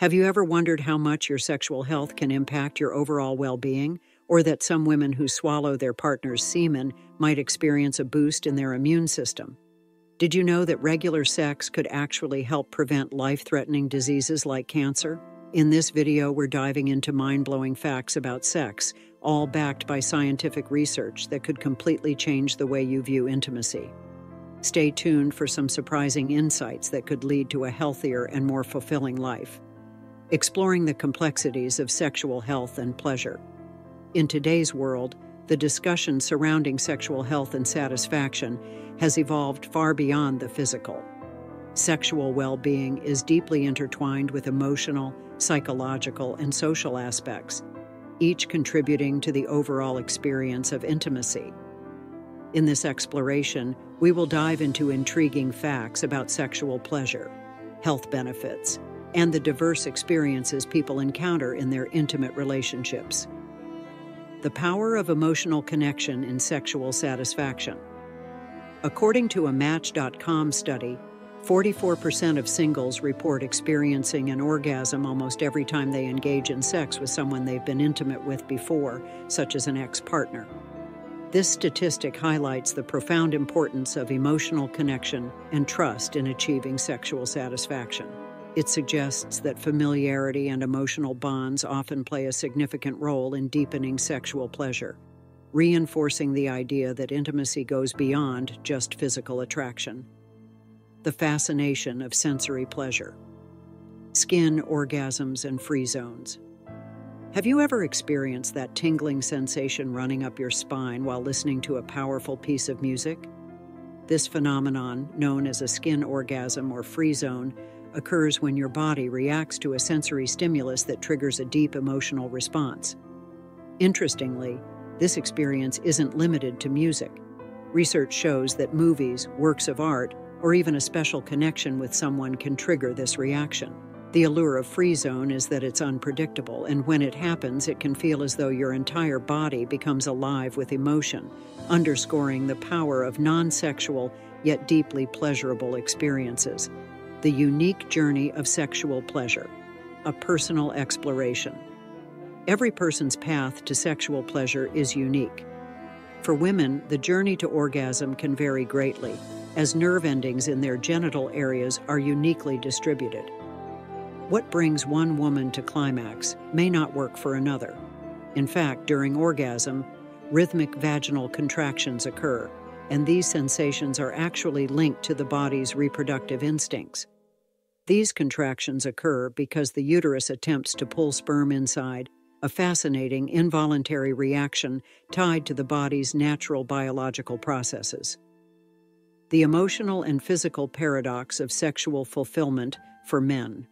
Have you ever wondered how much your sexual health can impact your overall well-being, or that some women who swallow their partner's semen might experience a boost in their immune system? Did you know that regular sex could actually help prevent life-threatening diseases like cancer? In this video, we're diving into mind-blowing facts about sex, all backed by scientific research that could completely change the way you view intimacy. Stay tuned for some surprising insights that could lead to a healthier and more fulfilling life. Exploring the complexities of sexual health and pleasure. In today's world, the discussion surrounding sexual health and satisfaction has evolved far beyond the physical. Sexual well-being is deeply intertwined with emotional, psychological, and social aspects, each contributing to the overall experience of intimacy. In this exploration, we will dive into intriguing facts about sexual pleasure, health benefits, and the diverse experiences people encounter in their intimate relationships. The power of emotional connection in sexual satisfaction. According to a Match.com study, 44% of singles report experiencing an orgasm almost every time they engage in sex with someone they've been intimate with before, such as an ex-partner. This statistic highlights the profound importance of emotional connection and trust in achieving sexual satisfaction. It suggests that familiarity and emotional bonds often play a significant role in deepening sexual pleasure, reinforcing the idea that intimacy goes beyond just physical attraction. The fascination of sensory pleasure. Skin orgasms and free zones. Have you ever experienced that tingling sensation running up your spine while listening to a powerful piece of music? This phenomenon, known as a skin orgasm or free zone, occurs when your body reacts to a sensory stimulus that triggers a deep emotional response. Interestingly, this experience isn't limited to music. Research shows that movies, works of art, or even a special connection with someone can trigger this reaction. The allure of free zone is that it's unpredictable, and when it happens, it can feel as though your entire body becomes alive with emotion, underscoring the power of non-sexual yet deeply pleasurable experiences. The unique journey of sexual pleasure, a personal exploration. Every person's path to sexual pleasure is unique. For women, the journey to orgasm can vary greatly, as nerve endings in their genital areas are uniquely distributed. What brings one woman to climax may not work for another. In fact, during orgasm, rhythmic vaginal contractions occur, and these sensations are actually linked to the body's reproductive instincts. These contractions occur because the uterus attempts to pull sperm inside, a fascinating involuntary reaction tied to the body's natural biological processes. The emotional and physical paradox of sexual fulfillment for men.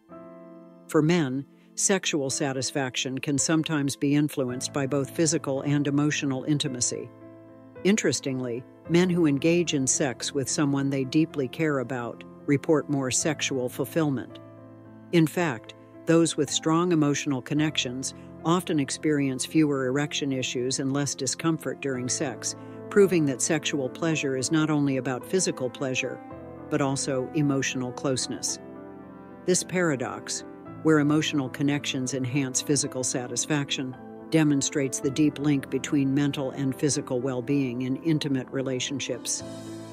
For men, sexual satisfaction can sometimes be influenced by both physical and emotional intimacy. Interestingly, men who engage in sex with someone they deeply care about report more sexual fulfillment. In fact, those with strong emotional connections often experience fewer erection issues and less discomfort during sex, proving that sexual pleasure is not only about physical pleasure, but also emotional closeness. This paradox, where emotional connections enhance physical satisfaction, demonstrates the deep link between mental and physical well-being in intimate relationships.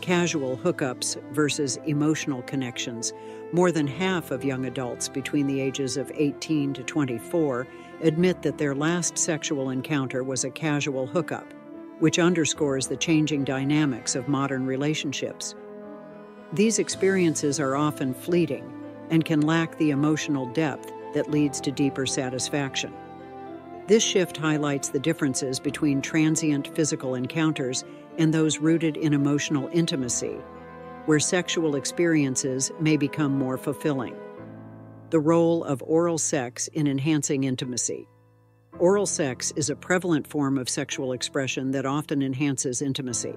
Casual hookups versus emotional connections. More than half of young adults between the ages of 18 to 24 admit that their last sexual encounter was a casual hookup, which underscores the changing dynamics of modern relationships. These experiences are often fleeting and can lack the emotional depth that leads to deeper satisfaction. This shift highlights the differences between transient physical encounters and those rooted in emotional intimacy, where sexual experiences may become more fulfilling. The role of oral sex in enhancing intimacy. Oral sex is a prevalent form of sexual expression that often enhances intimacy.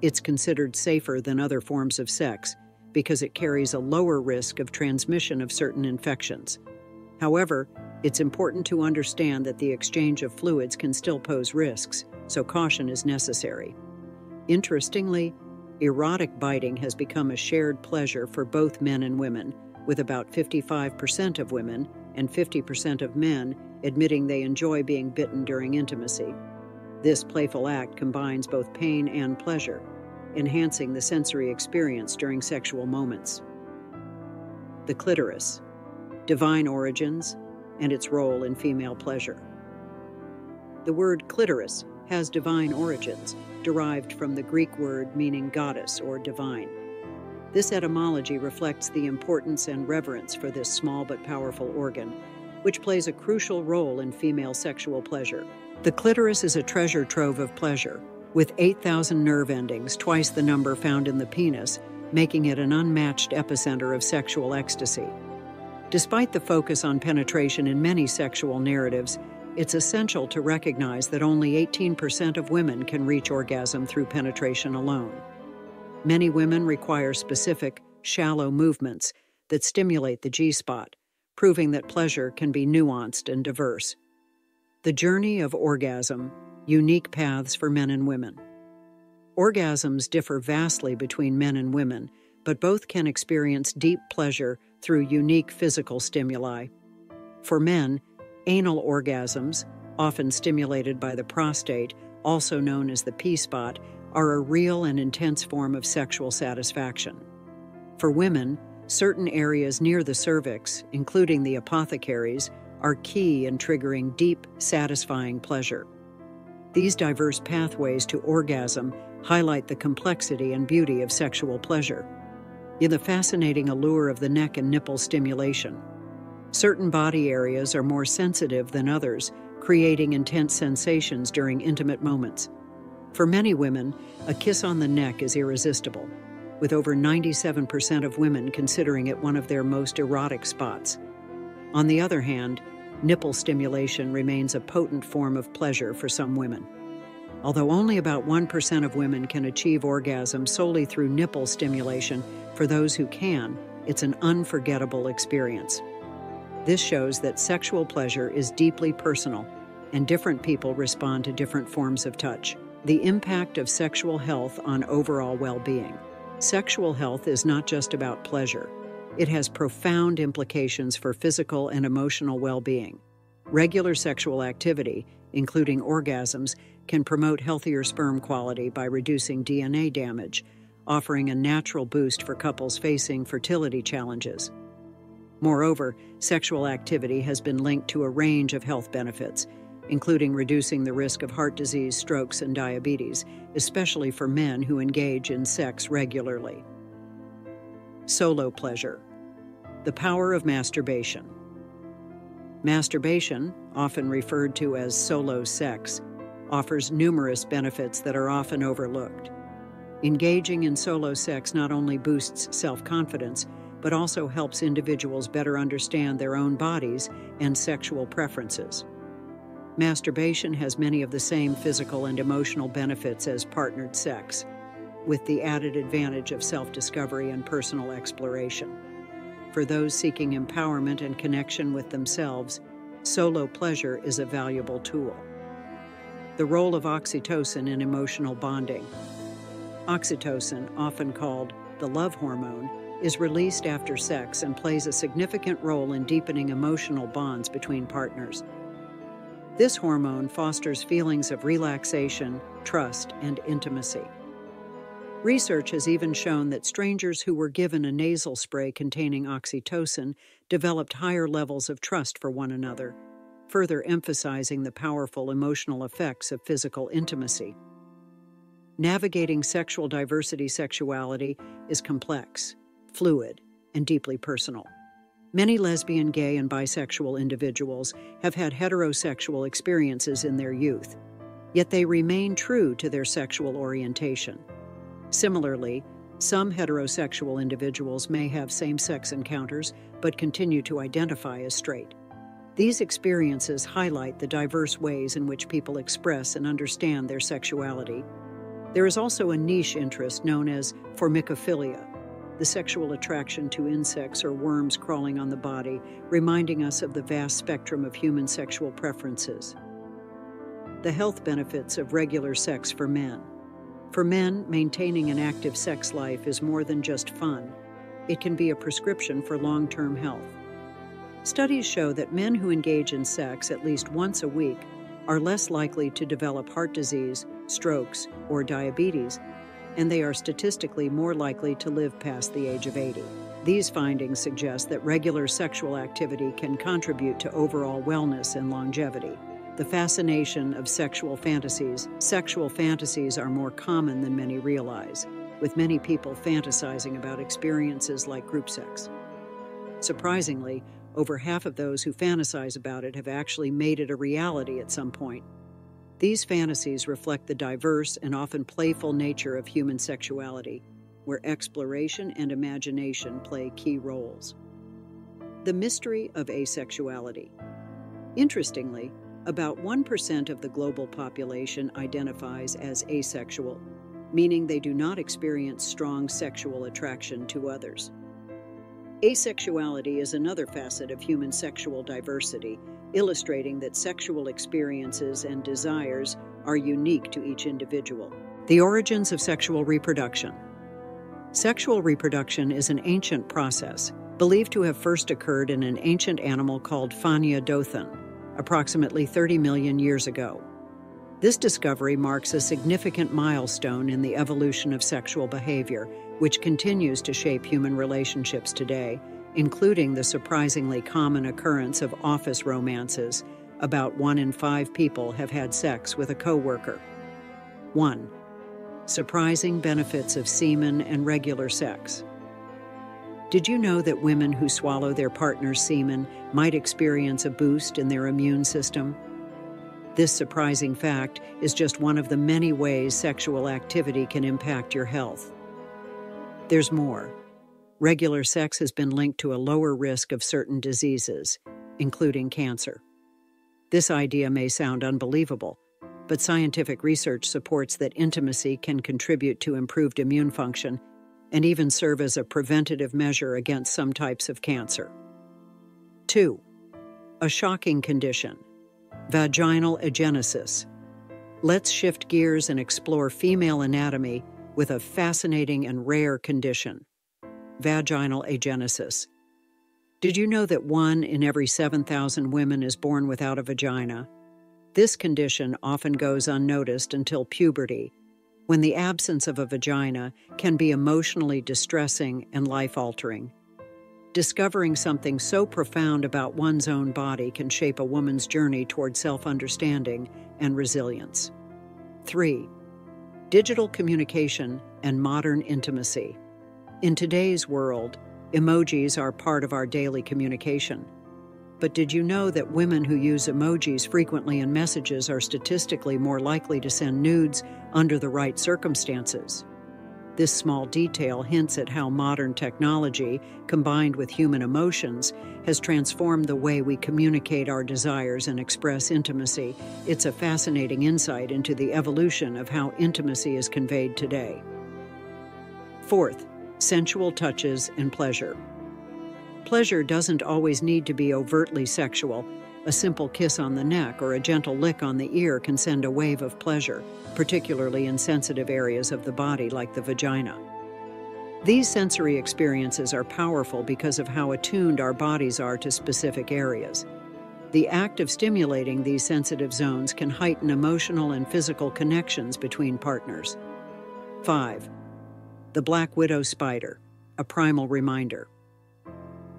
It's considered safer than other forms of sex because it carries a lower risk of transmission of certain infections. However, it's important to understand that the exchange of fluids can still pose risks, so caution is necessary. Interestingly, erotic biting has become a shared pleasure for both men and women, with about 55% of women and 50% of men admitting they enjoy being bitten during intimacy. This playful act combines both pain and pleasure, enhancing the sensory experience during sexual moments. The clitoris, divine origins, and its role in female pleasure. The word clitoris has divine origins, derived from the Greek word meaning goddess or divine. This etymology reflects the importance and reverence for this small but powerful organ, which plays a crucial role in female sexual pleasure. The clitoris is a treasure trove of pleasure, with 8,000 nerve endings, twice the number found in the penis, making it an unmatched epicenter of sexual ecstasy. Despite the focus on penetration in many sexual narratives, it's essential to recognize that only 18% of women can reach orgasm through penetration alone. Many women require specific, shallow movements that stimulate the G-spot, proving that pleasure can be nuanced and diverse. The journey of orgasm, unique paths for men and women. Orgasms differ vastly between men and women, but both can experience deep pleasure through unique physical stimuli. For men, anal orgasms, often stimulated by the prostate, also known as the P-spot, are a real and intense form of sexual satisfaction. For women, certain areas near the cervix, including the apothecaries, are key in triggering deep, satisfying pleasure. These diverse pathways to orgasm highlight the complexity and beauty of sexual pleasure. In the fascinating allure of the neck and nipple stimulation, certain body areas are more sensitive than others, creating intense sensations during intimate moments. For many women, a kiss on the neck is irresistible, with over 97% of women considering it one of their most erotic spots. On the other hand, nipple stimulation remains a potent form of pleasure for some women. Although only about 1% of women can achieve orgasm solely through nipple stimulation, for those who can, it's an unforgettable experience. This shows that sexual pleasure is deeply personal, and different people respond to different forms of touch. The impact of sexual health on overall well-being. Sexual health is not just about pleasure. It has profound implications for physical and emotional well-being. Regular sexual activity, including orgasms, can promote healthier sperm quality by reducing DNA damage, offering a natural boost for couples facing fertility challenges. Moreover, sexual activity has been linked to a range of health benefits, including reducing the risk of heart disease, strokes, and diabetes, especially for men who engage in sex regularly. Solo pleasure. The power of masturbation. Masturbation, often referred to as solo sex, offers numerous benefits that are often overlooked. Engaging in solo sex not only boosts self-confidence, but also helps individuals better understand their own bodies and sexual preferences. Masturbation has many of the same physical and emotional benefits as partnered sex, with the added advantage of self-discovery and personal exploration. For those seeking empowerment and connection with themselves, solo pleasure is a valuable tool. The role of oxytocin in emotional bonding. Oxytocin, often called the love hormone, is released after sex and plays a significant role in deepening emotional bonds between partners. This hormone fosters feelings of relaxation, trust, and intimacy. Research has even shown that strangers who were given a nasal spray containing oxytocin developed higher levels of trust for one another, further emphasizing the powerful emotional effects of physical intimacy. Navigating sexual diversity sexuality is complex, fluid, and deeply personal. Many lesbian, gay, and bisexual individuals have had heterosexual experiences in their youth, yet they remain true to their sexual orientation. Similarly, some heterosexual individuals may have same-sex encounters but continue to identify as straight. These experiences highlight the diverse ways in which people express and understand their sexuality. There is also a niche interest known as formicophilia, the sexual attraction to insects or worms crawling on the body, reminding us of the vast spectrum of human sexual preferences. The health benefits of regular sex for men. For men, maintaining an active sex life is more than just fun. It can be a prescription for long-term health. Studies show that men who engage in sex at least once a week are less likely to develop heart disease, strokes, or diabetes, and they are statistically more likely to live past the age of 80. These findings suggest that regular sexual activity can contribute to overall wellness and longevity. The fascination of sexual fantasies. Sexual fantasies are more common than many realize, with many people fantasizing about experiences like group sex. Surprisingly, over half of those who fantasize about it have actually made it a reality at some point. These fantasies reflect the diverse and often playful nature of human sexuality, where exploration and imagination play key roles. The mystery of asexuality. Interestingly, about 1% of the global population identifies as asexual, meaning they do not experience strong sexual attraction to others. Asexuality is another facet of human sexual diversity, illustrating that sexual experiences and desires are unique to each individual. The origins of sexual reproduction. Sexual reproduction is an ancient process, believed to have first occurred in an ancient animal called Phania dothan, approximately 30 million years ago. This discovery marks a significant milestone in the evolution of sexual behavior, which continues to shape human relationships today, including the surprisingly common occurrence of office romances. About 1 in 5 people have had sex with a coworker. 1. Surprising benefits of semen and regular sex. Did you know that women who swallow their partner's semen might experience a boost in their immune system? This surprising fact is just one of the many ways sexual activity can impact your health. There's more. Regular sex has been linked to a lower risk of certain diseases, including cancer. This idea may sound unbelievable, but scientific research supports that intimacy can contribute to improved immune function and even serve as a preventative measure against some types of cancer. 2. A shocking condition. Vaginal agenesis. Let's shift gears and explore female anatomy with a fascinating and rare condition. Vaginal agenesis. Did you know that 1 in every 7,000 women is born without a vagina? This condition often goes unnoticed until puberty, when the absence of a vagina can be emotionally distressing and life-altering. Discovering something so profound about one's own body can shape a woman's journey toward self-understanding and resilience. 3. Digital communication and modern intimacy. In today's world, emojis are part of our daily communication. But did you know that women who use emojis frequently in messages are statistically more likely to send nudes under the right circumstances? This small detail hints at how modern technology, combined with human emotions, has transformed the way we communicate our desires and express intimacy. It's a fascinating insight into the evolution of how intimacy is conveyed today. 4th, sensual touches and pleasure. Pleasure doesn't always need to be overtly sexual. A simple kiss on the neck or a gentle lick on the ear can send a wave of pleasure, particularly in sensitive areas of the body like the vagina. These sensory experiences are powerful because of how attuned our bodies are to specific areas. The act of stimulating these sensitive zones can heighten emotional and physical connections between partners. 5. The black widow spider, a primal reminder.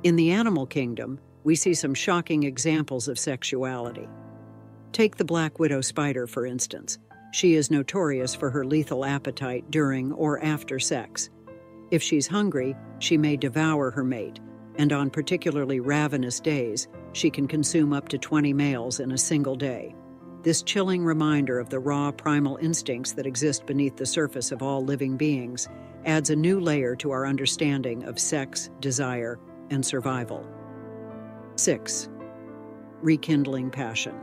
In the animal kingdom, we see some shocking examples of sexuality. Take the black widow spider, for instance. She is notorious for her lethal appetite during or after sex. If she's hungry, she may devour her mate, and on particularly ravenous days, she can consume up to 20 males in a single day. This chilling reminder of the raw primal instincts that exist beneath the surface of all living beings adds a new layer to our understanding of sex, desire, and survival. 6. Rekindling passion.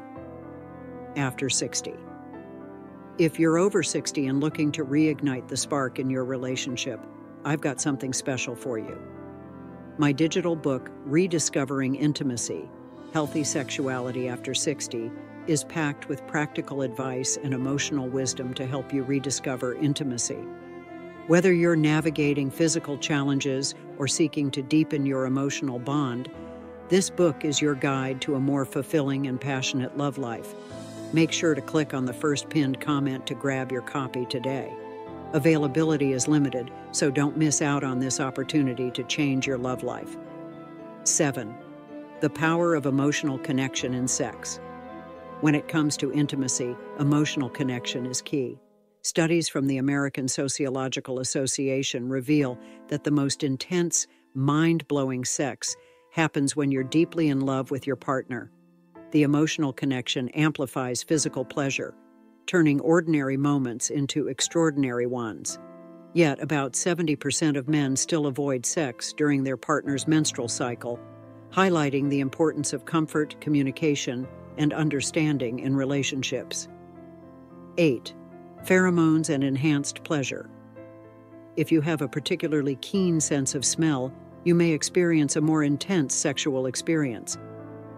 After 60. If you're over 60 and looking to reignite the spark in your relationship, I've got something special for you. My digital book, Rediscovering Intimacy: Healthy Sexuality After 60, is packed with practical advice and emotional wisdom to help you rediscover intimacy. Whether you're navigating physical challenges or seeking to deepen your emotional bond, This book is your guide to a more fulfilling and passionate love life. Make sure to click on the first pinned comment to grab your copy today. Availability is limited, so don't miss out on this opportunity to change your love life. 7. The power of emotional connection in sex. When it comes to intimacy, emotional connection is key. Studies from the American Sociological Association reveal that the most intense, mind-blowing sex happens when you're deeply in love with your partner. The emotional connection amplifies physical pleasure, turning ordinary moments into extraordinary ones. Yet, about 70% of men still avoid sex during their partner's menstrual cycle, highlighting the importance of comfort, communication, and understanding in relationships. 8. Pheromones and enhanced pleasure. If you have a particularly keen sense of smell, you may experience a more intense sexual experience.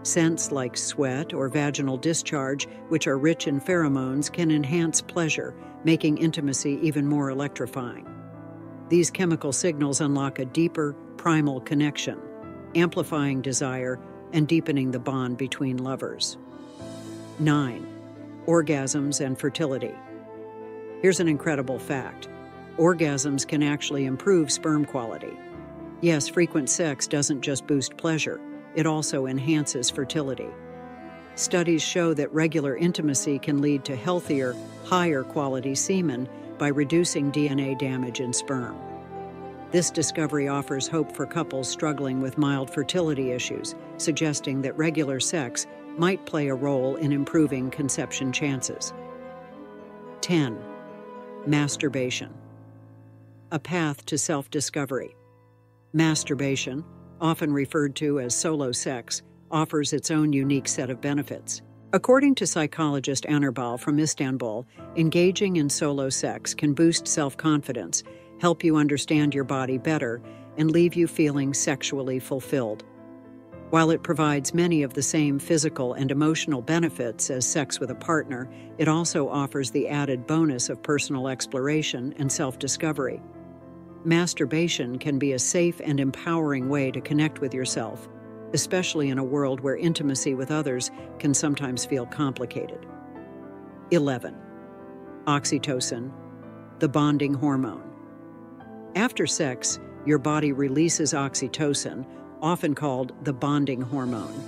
Scents like sweat or vaginal discharge, which are rich in pheromones, can enhance pleasure, making intimacy even more electrifying. These chemical signals unlock a deeper, primal connection, amplifying desire and deepening the bond between lovers. 9. Orgasms and fertility. Here's an incredible fact. Orgasms can actually improve sperm quality. Yes, frequent sex doesn't just boost pleasure, it also enhances fertility. Studies show that regular intimacy can lead to healthier, higher quality semen by reducing DNA damage in sperm. This discovery offers hope for couples struggling with mild fertility issues, suggesting that regular sex might play a role in improving conception chances. 10. Masturbation. A path to self-discovery. Masturbation, often referred to as solo sex, offers its own unique set of benefits. According to psychologist Anirbal from Istanbul, engaging in solo sex can boost self-confidence, help you understand your body better, and leave you feeling sexually fulfilled. While it provides many of the same physical and emotional benefits as sex with a partner, it also offers the added bonus of personal exploration and self-discovery. Masturbation can be a safe and empowering way to connect with yourself, especially in a world where intimacy with others can sometimes feel complicated. 11. Oxytocin, the bonding hormone. After sex, your body releases oxytocin, often called the bonding hormone,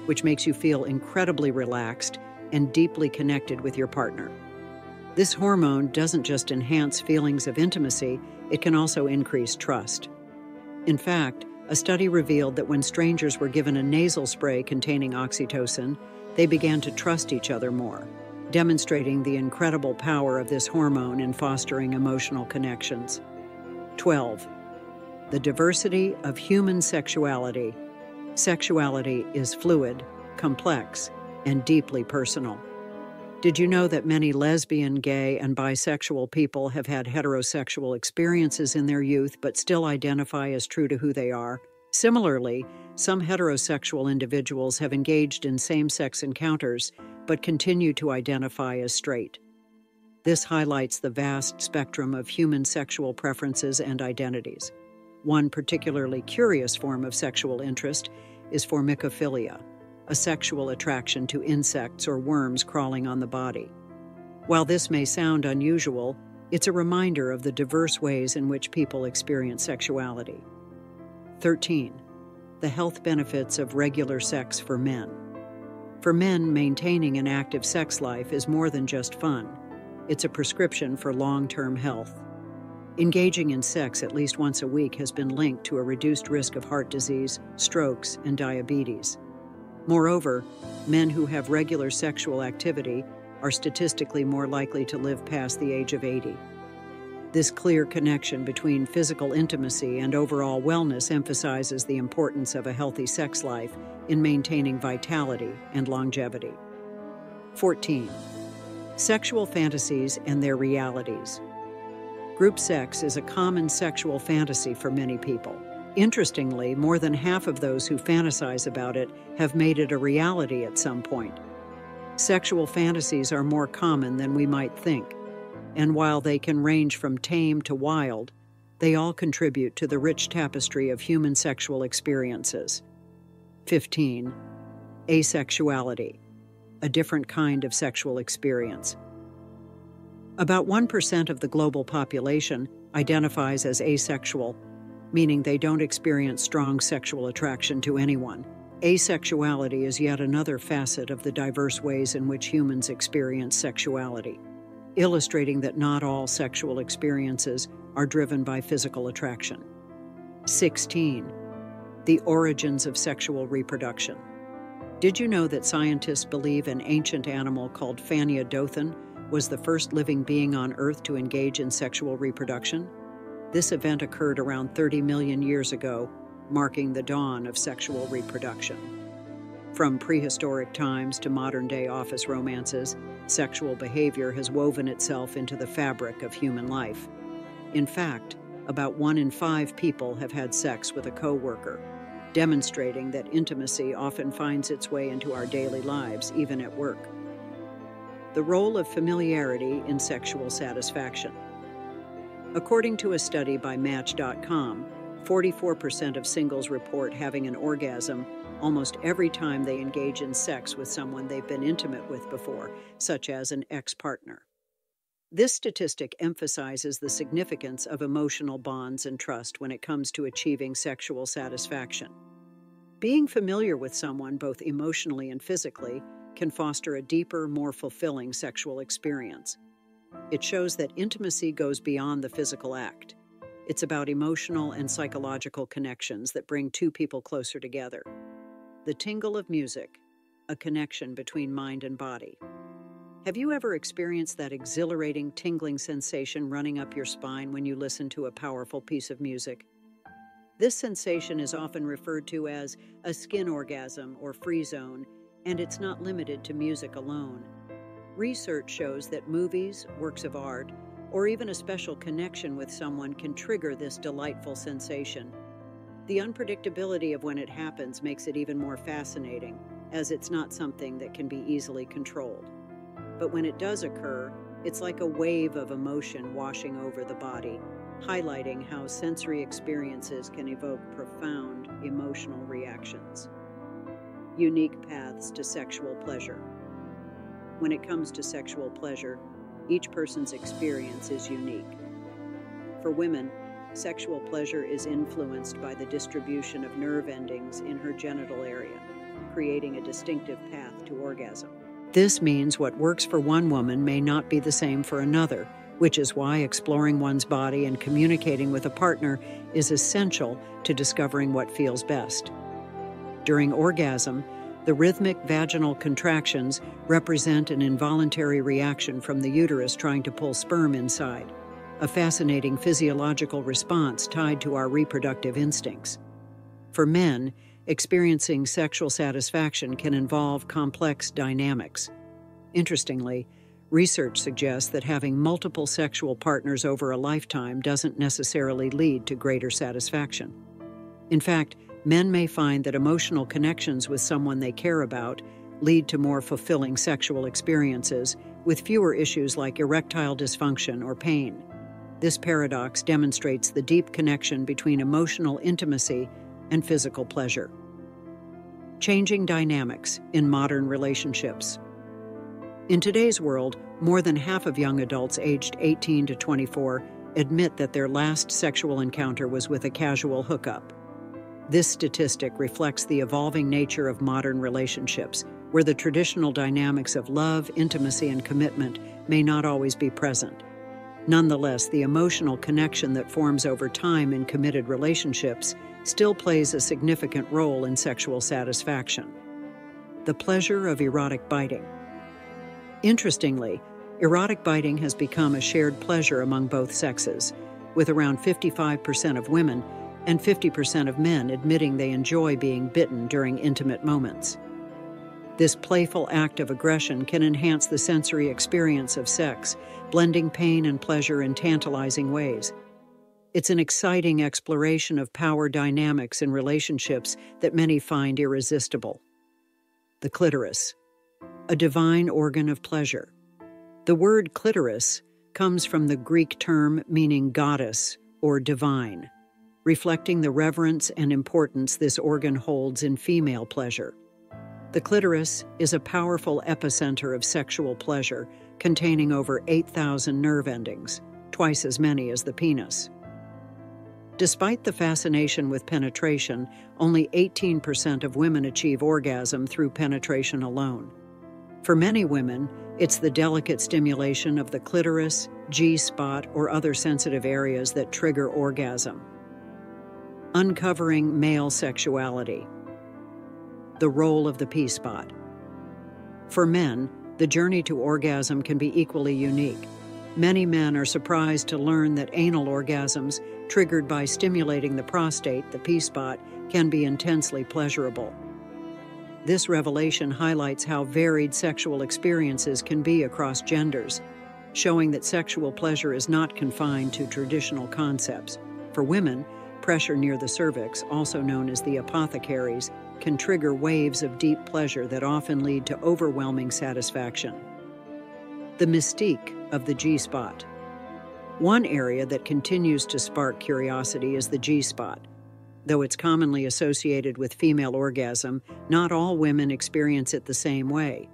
which makes you feel incredibly relaxed and deeply connected with your partner. This hormone doesn't just enhance feelings of intimacy, it can also increase trust. In fact, a study revealed that when strangers were given a nasal spray containing oxytocin, they began to trust each other more, demonstrating the incredible power of this hormone in fostering emotional connections. 12. The diversity of human sexuality. Sexuality is fluid, complex, and deeply personal. Did you know that many lesbian, gay, and bisexual people have had heterosexual experiences in their youth but still identify as true to who they are? Similarly, some heterosexual individuals have engaged in same-sex encounters but continue to identify as straight. This highlights the vast spectrum of human sexual preferences and identities. One particularly curious form of sexual interest is formicophilia, a sexual attraction to insects or worms crawling on the body. While this may sound unusual, it's a reminder of the diverse ways in which people experience sexuality. 13. The health benefits of regular sex for men. For men, maintaining an active sex life is more than just fun. It's a prescription for long-term health. Engaging in sex at least once a week has been linked to a reduced risk of heart disease, strokes, and diabetes. Moreover, men who have regular sexual activity are statistically more likely to live past the age of 80. This clear connection between physical intimacy and overall wellness emphasizes the importance of a healthy sex life in maintaining vitality and longevity. 14. Sexual fantasies and their realities. Group sex is a common sexual fantasy for many people. Interestingly, more than half of those who fantasize about it have made it a reality at some point. Sexual fantasies are more common than we might think, and while they can range from tame to wild, they all contribute to the rich tapestry of human sexual experiences. 15. Asexuality, a different kind of sexual experience. About 1% of the global population identifies as asexual, meaning they don't experience strong sexual attraction to anyone. Asexuality is yet another facet of the diverse ways in which humans experience sexuality, illustrating that not all sexual experiences are driven by physical attraction. 16. The origins of sexual reproduction. Did you know that scientists believe an ancient animal called Phaniodothan was the first living being on Earth to engage in sexual reproduction? This event occurred around 30 million years ago, marking the dawn of sexual reproduction. From prehistoric times to modern-day office romances, sexual behavior has woven itself into the fabric of human life. In fact, about 1 in 5 people have had sex with a coworker, demonstrating that intimacy often finds its way into our daily lives, even at work. The role of familiarity in sexual satisfaction. According to a study by Match.com, 44% of singles report having an orgasm almost every time they engage in sex with someone they've been intimate with before, such as an ex-partner. This statistic emphasizes the significance of emotional bonds and trust when it comes to achieving sexual satisfaction. Being familiar with someone, both emotionally and physically, can foster a deeper, more fulfilling sexual experience. It shows that intimacy goes beyond the physical act. It's about emotional and psychological connections that bring two people closer together. The tingle of music, a connection between mind and body. Have you ever experienced that exhilarating, tingling sensation running up your spine when you listen to a powerful piece of music? This sensation is often referred to as a skin orgasm or free zone, and it's not limited to music alone. Research shows that movies, works of art, or even a special connection with someone can trigger this delightful sensation. The unpredictability of when it happens makes it even more fascinating, as it's not something that can be easily controlled. But when it does occur, it's like a wave of emotion washing over the body, highlighting how sensory experiences can evoke profound emotional reactions. Unique paths to sexual pleasure. When it comes to sexual pleasure, each person's experience is unique. For women, sexual pleasure is influenced by the distribution of nerve endings in her genital area, creating a distinctive path to orgasm. This means what works for one woman may not be the same for another, which is why exploring one's body and communicating with a partner is essential to discovering what feels best. During orgasm, the rhythmic vaginal contractions represent an involuntary reaction from the uterus trying to pull sperm inside, a fascinating physiological response tied to our reproductive instincts. For men, experiencing sexual satisfaction can involve complex dynamics. Interestingly, research suggests that having multiple sexual partners over a lifetime doesn't necessarily lead to greater satisfaction. In fact, men may find that emotional connections with someone they care about lead to more fulfilling sexual experiences, with fewer issues like erectile dysfunction or pain. This paradox demonstrates the deep connection between emotional intimacy and physical pleasure. Changing dynamics in modern relationships. In today's world, more than half of young adults aged 18 to 24 admit that their last sexual encounter was with a casual hookup. This statistic reflects the evolving nature of modern relationships, where the traditional dynamics of love, intimacy, and commitment may not always be present. Nonetheless, the emotional connection that forms over time in committed relationships still plays a significant role in sexual satisfaction. The pleasure of erotic biting. Interestingly, erotic biting has become a shared pleasure among both sexes, with around 55% of women and 50% of men admitting they enjoy being bitten during intimate moments. This playful act of aggression can enhance the sensory experience of sex, blending pain and pleasure in tantalizing ways. It's an exciting exploration of power dynamics in relationships that many find irresistible. The clitoris, a divine organ of pleasure. The word clitoris comes from the Greek term meaning goddess or divine. reflecting the reverence and importance this organ holds in female pleasure. The clitoris is a powerful epicenter of sexual pleasure, containing over 8,000 nerve endings, twice as many as the penis. Despite the fascination with penetration, only 18% of women achieve orgasm through penetration alone. For many women, it's the delicate stimulation of the clitoris, G-spot, or other sensitive areas that trigger orgasm. Uncovering male sexuality. The role of the P-spot. For men, the journey to orgasm can be equally unique. Many men are surprised to learn that anal orgasms, triggered by stimulating the prostate, the P-spot, can be intensely pleasurable. This revelation highlights how varied sexual experiences can be across genders, showing that sexual pleasure is not confined to traditional concepts. For women, pressure near the cervix, also known as the apothecaries, can trigger waves of deep pleasure that often lead to overwhelming satisfaction. The mystique of the G-spot. One area that continues to spark curiosity is the G-spot. Though it's commonly associated with female orgasm, not all women experience it the same way.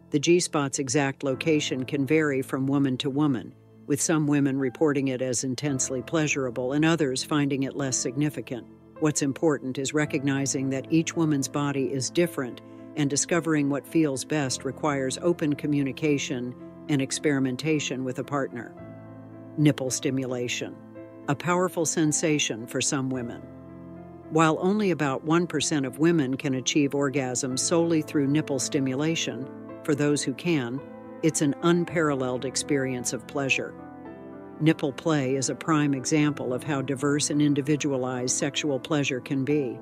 The G-spot's exact location can vary from woman to woman, with some women reporting it as intensely pleasurable and others finding it less significant. What's important is recognizing that each woman's body is different, and discovering what feels best requires open communication and experimentation with a partner. Nipple stimulation, a powerful sensation for some women. While only about 1% of women can achieve orgasm solely through nipple stimulation, for those who can, it's an unparalleled experience of pleasure. Nipple play is a prime example of how diverse and individualized sexual pleasure can be.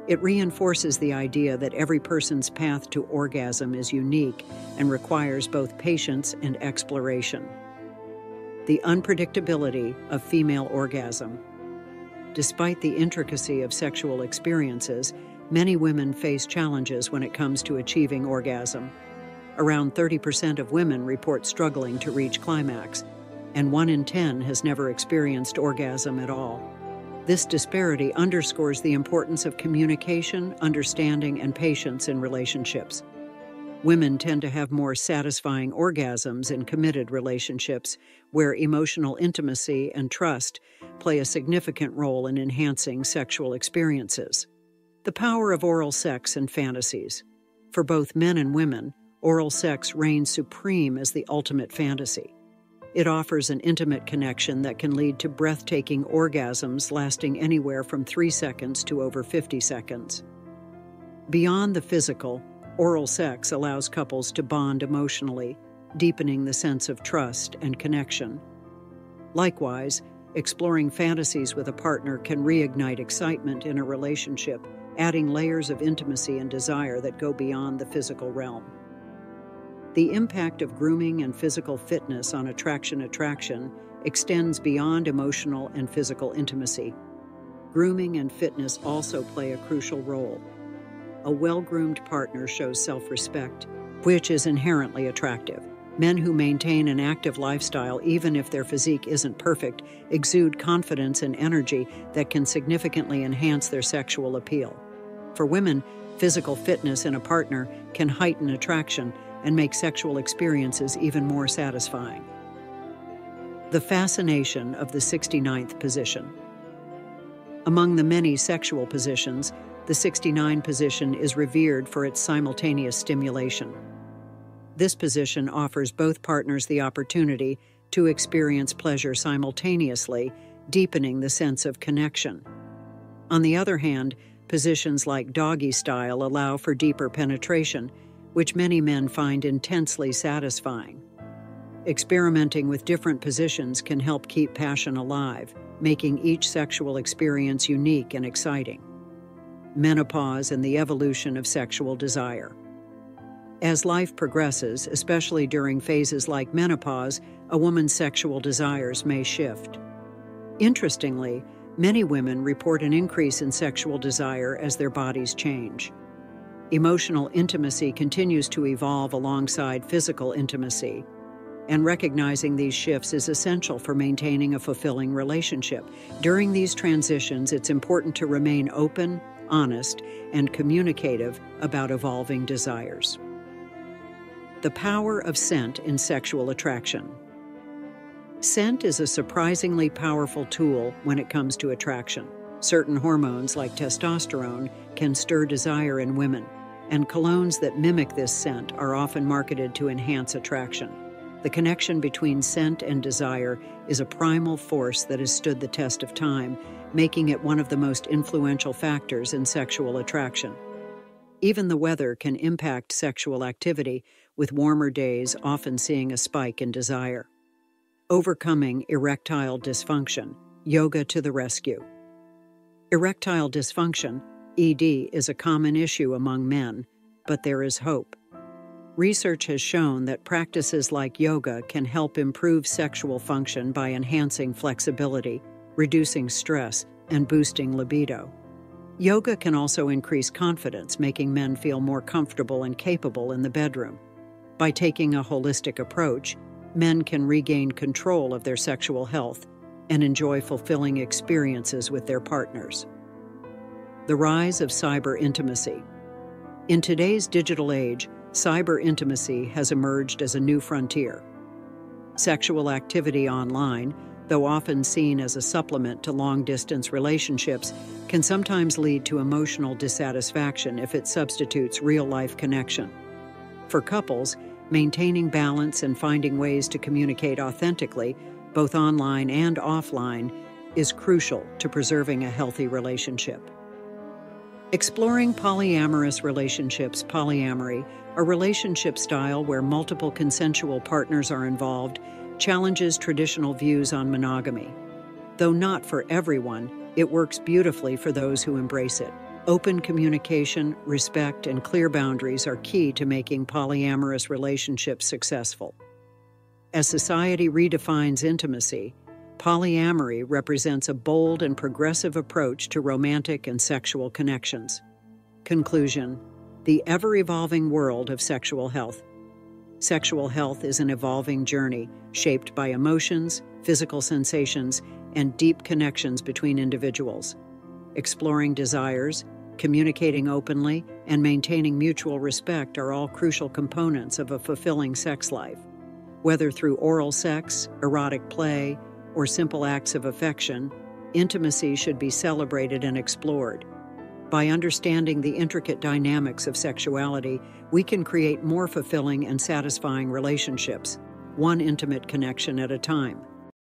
It reinforces the idea that every person's path to orgasm is unique and requires both patience and exploration. The unpredictability of female orgasm. Despite the intricacy of sexual experiences, many women face challenges when it comes to achieving orgasm. Around 30% of women report struggling to reach climax, and 1 in 10 has never experienced orgasm at all. This disparity underscores the importance of communication, understanding, and patience in relationships. Women tend to have more satisfying orgasms in committed relationships, where emotional intimacy and trust play a significant role in enhancing sexual experiences. The power of oral sex and fantasies. For both men and women, oral sex reigns supreme as the ultimate fantasy. It offers an intimate connection that can lead to breathtaking orgasms lasting anywhere from 3 seconds to over 50 seconds. Beyond the physical, oral sex allows couples to bond emotionally, deepening the sense of trust and connection. Likewise, exploring fantasies with a partner can reignite excitement in a relationship, adding layers of intimacy and desire that go beyond the physical realm. The impact of grooming and physical fitness on attraction extends beyond emotional and physical intimacy. Grooming and fitness also play a crucial role. A well-groomed partner shows self-respect, which is inherently attractive. Men who maintain an active lifestyle, even if their physique isn't perfect, exude confidence and energy that can significantly enhance their sexual appeal. For women, physical fitness in a partner can heighten attraction and make sexual experiences even more satisfying. The fascination of the 69th position. Among the many sexual positions, the 69 position is revered for its simultaneous stimulation. This position offers both partners the opportunity to experience pleasure simultaneously, deepening the sense of connection. On the other hand, positions like doggy style allow for deeper penetration, which many men find intensely satisfying. Experimenting with different positions can help keep passion alive, making each sexual experience unique and exciting. Menopause and the evolution of sexual desire. As life progresses, especially during phases like menopause, a woman's sexual desires may shift. Interestingly, many women report an increase in sexual desire as their bodies change. Emotional intimacy continues to evolve alongside physical intimacy. and recognizing these shifts is essential for maintaining a fulfilling relationship. During these transitions, it's important to remain open, honest, and communicative about evolving desires. The power of scent in sexual attraction. Scent is a surprisingly powerful tool when it comes to attraction. Certain hormones, like testosterone, can stir desire in women, and colognes that mimic this scent are often marketed to enhance attraction. The connection between scent and desire is a primal force that has stood the test of time, making it one of the most influential factors in sexual attraction. Even the weather can impact sexual activity, with warmer days often seeing a spike in desire. Overcoming erectile dysfunction. Yoga to the rescue. Erectile dysfunction, ED, is a common issue among men, but there is hope. Research has shown that practices like yoga can help improve sexual function by enhancing flexibility, reducing stress, and boosting libido. Yoga can also increase confidence, making men feel more comfortable and capable in the bedroom. By taking a holistic approach, men can regain control of their sexual health and enjoy fulfilling experiences with their partners. The rise of cyber intimacy. In today's digital age, cyber intimacy has emerged as a new frontier. Sexual activity online, though often seen as a supplement to long-distance relationships, can sometimes lead to emotional dissatisfaction if it substitutes real-life connection. For couples, maintaining balance and finding ways to communicate authentically, both online and offline, is crucial to preserving a healthy relationship. Exploring polyamorous relationships. Polyamory, a relationship style where multiple consensual partners are involved, challenges traditional views on monogamy. Though not for everyone, it works beautifully for those who embrace it. Open communication, respect, and clear boundaries are key to making polyamorous relationships successful. As society redefines intimacy, polyamory represents a bold and progressive approach to romantic and sexual connections. Conclusion: the ever-evolving world of sexual health. Sexual health is an evolving journey shaped by emotions, physical sensations, and deep connections between individuals. Exploring desires, communicating openly, and maintaining mutual respect are all crucial components of a fulfilling sex life. Whether through oral sex, erotic play, or simple acts of affection, intimacy should be celebrated and explored. By understanding the intricate dynamics of sexuality, we can create more fulfilling and satisfying relationships, one intimate connection at a time.